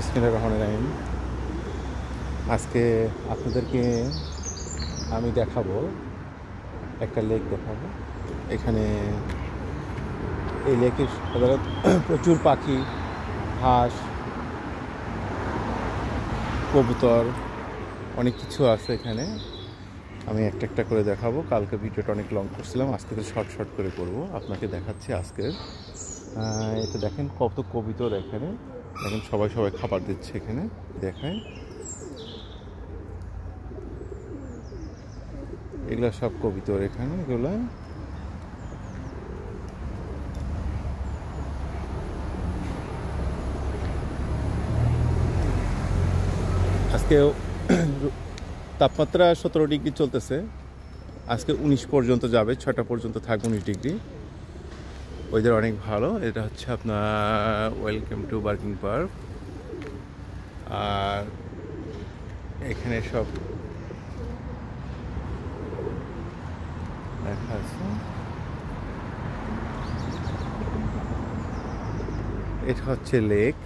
বিসমিল্লাহির রহমানির রহিম। আজকে আপনাদেরকে আমি দেখাবো একটা লেক দেখাবো। এখানে এই লেকে সাধারণত প্রচুর পাখি, হাঁস, কবুতর, অনেক কিছু আছে এখানে। আমি একটা একটা করে দেখাবো। কালকে ভিডিওটা অনেক লং করছিলাম, আজকে তো শর্ট শর্ট করে করব। আপনাকে দেখাচ্ছি আজকের। এটা দেখেন কত কবুতর এখানে। দেখেন সবাই খাবার দিচ্ছে এখানে, দেখায়। এগুলা সব কবুতর এখানে। এগুলা আজকে তাপমাত্রা 17 ডিগ্রি চলতেছে। আজকে 19 পর্যন্ত যাবে, 6টা পর্যন্ত থাকবে 19 ডিগ্রি। ওয়েদার অনেক ভালো। এটা হচ্ছে আপনার ওয়েলকাম টু বার্কিং পার্ক। আর এখানে সব দেখা আছে। এটা হচ্ছে লেক।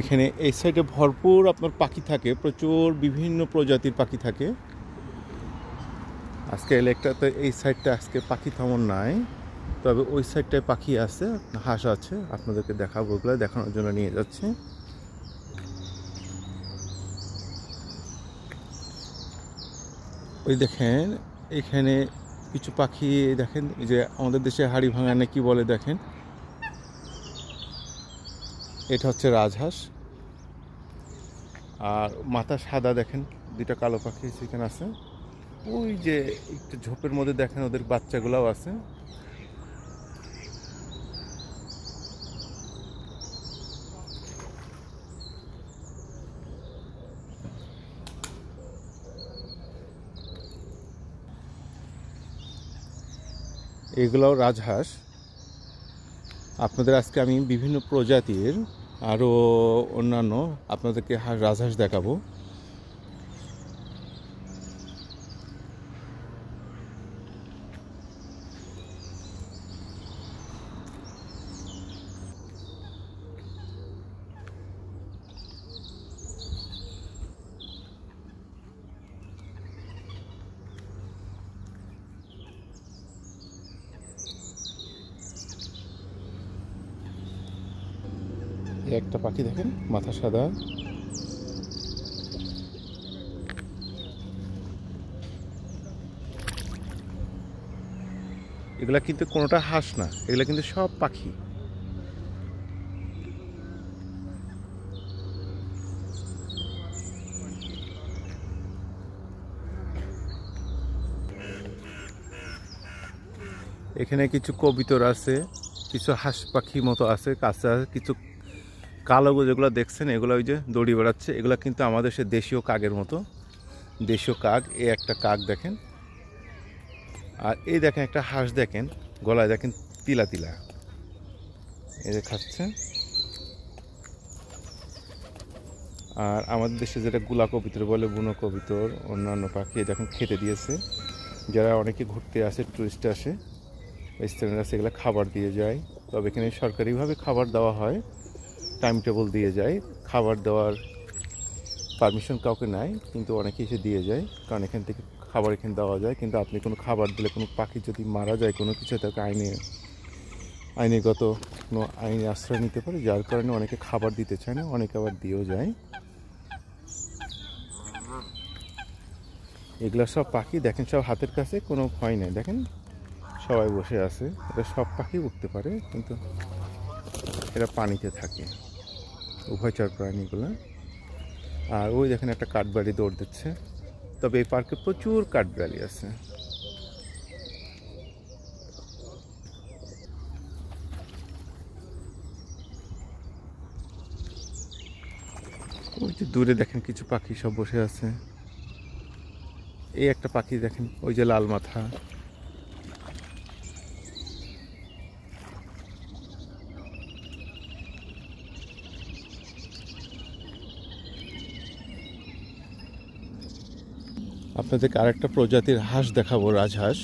এখানে এই সাইডে ভরপুর আপনার পাখি থাকে, প্রচুর বিভিন্ন প্রজাতির পাখি থাকে। আজকে লেকটাতে এই সাইডটা আজকে পাখি তেমন নাই, তবে ওই সাইডটায় পাখি আছে, হাঁস আছে। আপনাদেরকে দেখাবো, ওগুলো দেখানোর জন্য নিয়ে যাচ্ছে। ওই দেখেন এখানে কিছু পাখি দেখেন, যে আমাদের দেশে হাড়ি ভাঙা না কি বলে, দেখেন এটা হচ্ছে রাজহাঁস। আর মাথা সাদা, দেখেন দুইটা কালো পাখি সেখানে আছে। ওই যে একটু ঝোপের মধ্যে দেখেন ওদের বাচ্চাগুলাও আছে। এগুলাও রাজহাঁস। আপনাদের আজকে আমি বিভিন্ন প্রজাতির আরও অন্যান্য আপনাদেরকে রাজহাঁস দেখাবো। একটা পাখি দেখেন, মাথা সাদা। এগুলা কিন্তু কোনোটা হাঁস না, এগুলা কিন্তু সব পাখি। এখানে কিছু কবুতর আছে, কিছু হাঁস পাখি মতো আছে, কাছে কিছু কালো যেগুলো দেখছেন, এগুলো ওই যে দড়ি বেড়াচ্ছে, এগুলো কিন্তু আমাদের সে দেশীয় কাকের মতো। দেশীয় কাক। এই একটা কাক দেখেন। আর এই দেখেন একটা হাঁস, দেখেন গলায় দেখেন তিলা তিলা, এই যে খাচ্ছে। আর আমাদের দেশে যেটা গুলা কবুতর বলে, বুনো কবুতর, অন্যান্য পাখি দেখুন খেতে দিয়েছে। যারা অনেকে ঘুরতে আসে, টুরিস্ট আসে, স্টুডেন্ট আছে, এগুলো খাবার দিয়ে যায়। তবে এখানে সরকারিভাবে খাবার দেওয়া হয়, টাইম টেবল দিয়ে যায়। খাবার দেওয়ার পারমিশন কাউকে নাই, কিন্তু অনেকে এসে দিয়ে যায়, কারণ এখান থেকে খাবার এখানে দেওয়া যায়। কিন্তু আপনি কোনো খাবার দিলে কোনো পাখি যদি মারা যায়, কোনো কিছু, তাকে আইনগত কোনো আইনি আশ্রয় নিতে পারে, যার কারণে অনেকে খাবার দিতে চায় না, অনেকে আবার দিয়েও যায়। এগুলো সব পাখি দেখেন, সব হাতের কাছে, কোনো ভয় নেই। দেখেন সবাই বসে আছে। এটা সব পাখি উঠতে পারে, কিন্তু এরা পানিতে থাকে, উভয়চর প্রাণীগুলো। আর ওই দেখেন একটা কাঠবিড়ালি দৌড় দিচ্ছে। তবে এই পার্কে প্রচুর কাঠবিড়ালি আছে। ওই যে দূরে দেখেন কিছু পাখি সব বসে আছে। এই একটা পাখি দেখেন, ওই যে লাল মাথা। আপনাদেরকে আরেকটা প্রজাতির হাঁস দেখাবো, রাজহাঁস।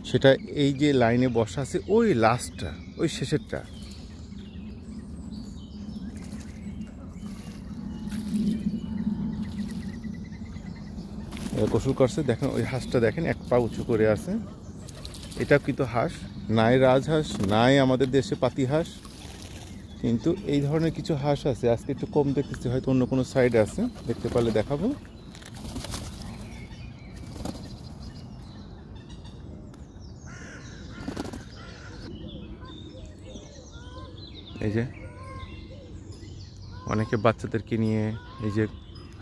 সেটা এই যে লাইনে বসা আছে, ওই লাস্টটা, ওই শেষেরটা। গোসল করছে, দেখেন ওই হাঁসটা, দেখেন এক পা উঁচু করে আছে। এটা কিন্তু হাঁস নাই, রাজহাঁস নাই আমাদের দেশে, পাতি হাঁস। কিন্তু এই ধরনের কিছু হাঁস আছে, আজকে একটু কম দেখতেছি, হয়তো অন্য কোনো সাইডে আছে, দেখতে পারলে দেখাবো। এই যে অনেকে বাচ্চাদেরকে নিয়ে এই যে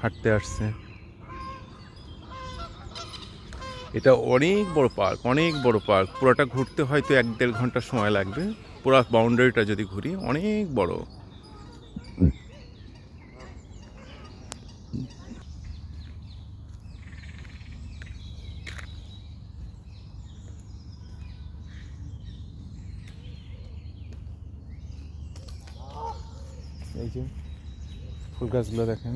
হাঁটতে আসছে। এটা অনেক বড় পার্ক, অনেক বড় পার্ক। পুরোটা ঘুরতে হয়তো 1-1.5 ঘন্টা সময় লাগবে। পুরো বাউন্ডারিটা যদি ঘুরি, অনেক বড়। এই যে ফুল গাছগুলো দেখেন।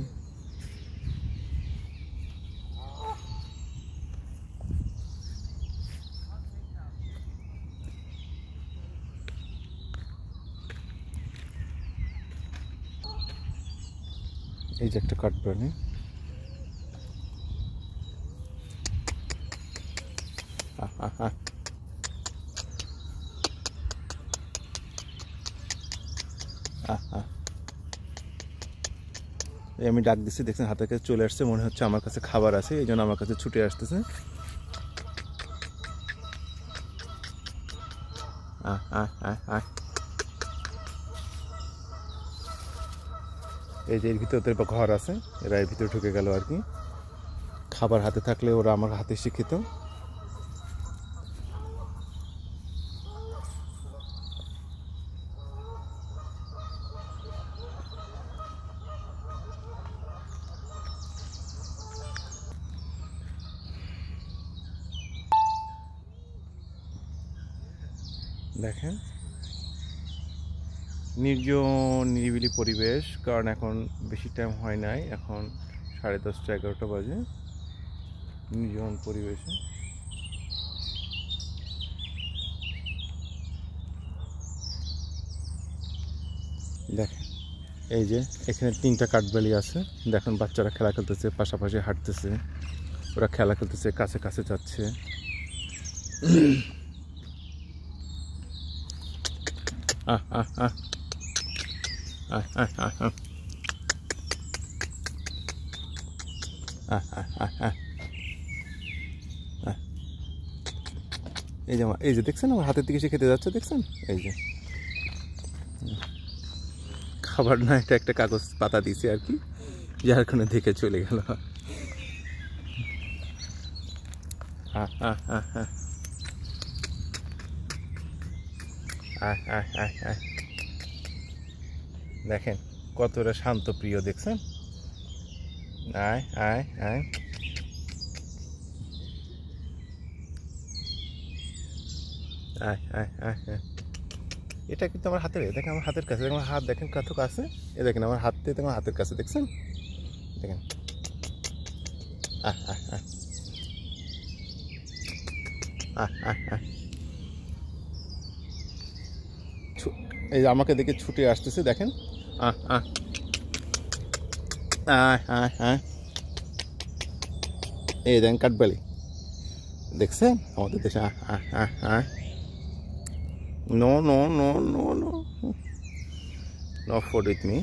এই যে একটা কাঠবাড়ি। আমি ডাক দিচ্ছি, দেখছেন হাতের কাছে চলে আসছে, মনে হচ্ছে আমার কাছে খাবার আছে, এই জন্য আমার কাছে ছুটে আসতেছে। এই যে এর ভিতরে ওদের ঘর আছে, এরা এর ভিতরে ঢুকে গেল আর কি। খাবার হাতে থাকলে ওরা আমার হাতে শিক্ষিত। দেখেন নির্জন নিরিবিলি পরিবেশ, কারণ এখন বেশি টাইম হয় নাই, এখন 10:30 11টা বাজে। নির্জন পরিবেশে দেখেন, এই যে এখানে 3টা কাঠবেলি আছে। দেখুন বাচ্চারা খেলা খেলতেছে, পাশাপাশি হাঁটতেছে, ওরা খেলা খেলতেছে, কাছে কাছে যাচ্ছে। এই যে দেখছেন আমার হাতের দিকে সে খেতে যাচ্ছে, দেখছেন? এই যে খাবার না, এটা একটা কাগজ পাতা দিয়েছে আর কি, যার কারণে দেখে চলে গেল। দেখেন কতটা শান্ত প্রিয়, দেখছেন? আয় আয় আয়, আয় আয় আয়। এটা কিন্তু আমার হাতের, দেখেন আমার হাতের কাছে, দেখেন আমার হাত, দেখেন কত কাছে। এ দেখেন আমার হাতে, দেখেন হাতের কাছে, দেখছেন? দেখেন এই যে আমাকে দেখে ছুটে আসতেছে, দেখেন। এই দেখেন কাঠবালি, দেখছেন আমাদের দেশে। No no no no no no ford with me.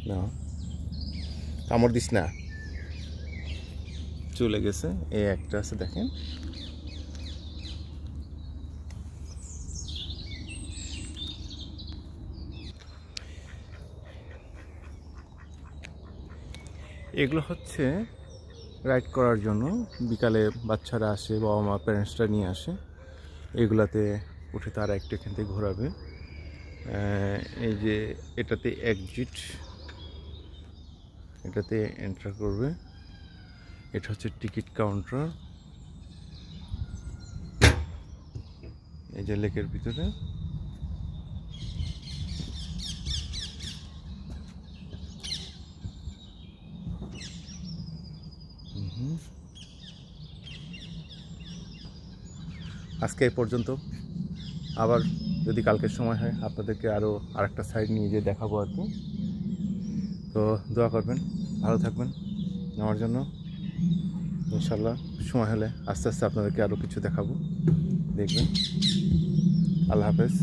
না কামড় দিস না, চলে গেছে। এই একটা আছে, দেখেন। এগুলো হচ্ছে রাইড করার জন্য, বিকালে বাচ্চারা আসে, বাবা মা প্যারেন্টসরা নিয়ে আসে, এগুলাতে উঠে তারা একটু এখান থেকে ঘোরাবে। এই যে এটাতে এক্সিট, এটাতে এন্টার করবে। এটা হচ্ছে টিকিট কাউন্টার। এই যে লেকের ভিতরে আজকে এই পর্যন্ত। আবার যদি কালকের সময় হয় আপনাদেরকে আরও আরেকটা সাইড নিয়ে যেয়ে দেখাবো আর কি। তো দোয়া করবেন, ভালো থাকবেন আমার জন্য। ইনশাল্লাহ সময় হলে আস্তে আস্তে আপনাদেরকে আরও কিছু দেখাবো, দেখবেন। আল্লাহ হাফেজ।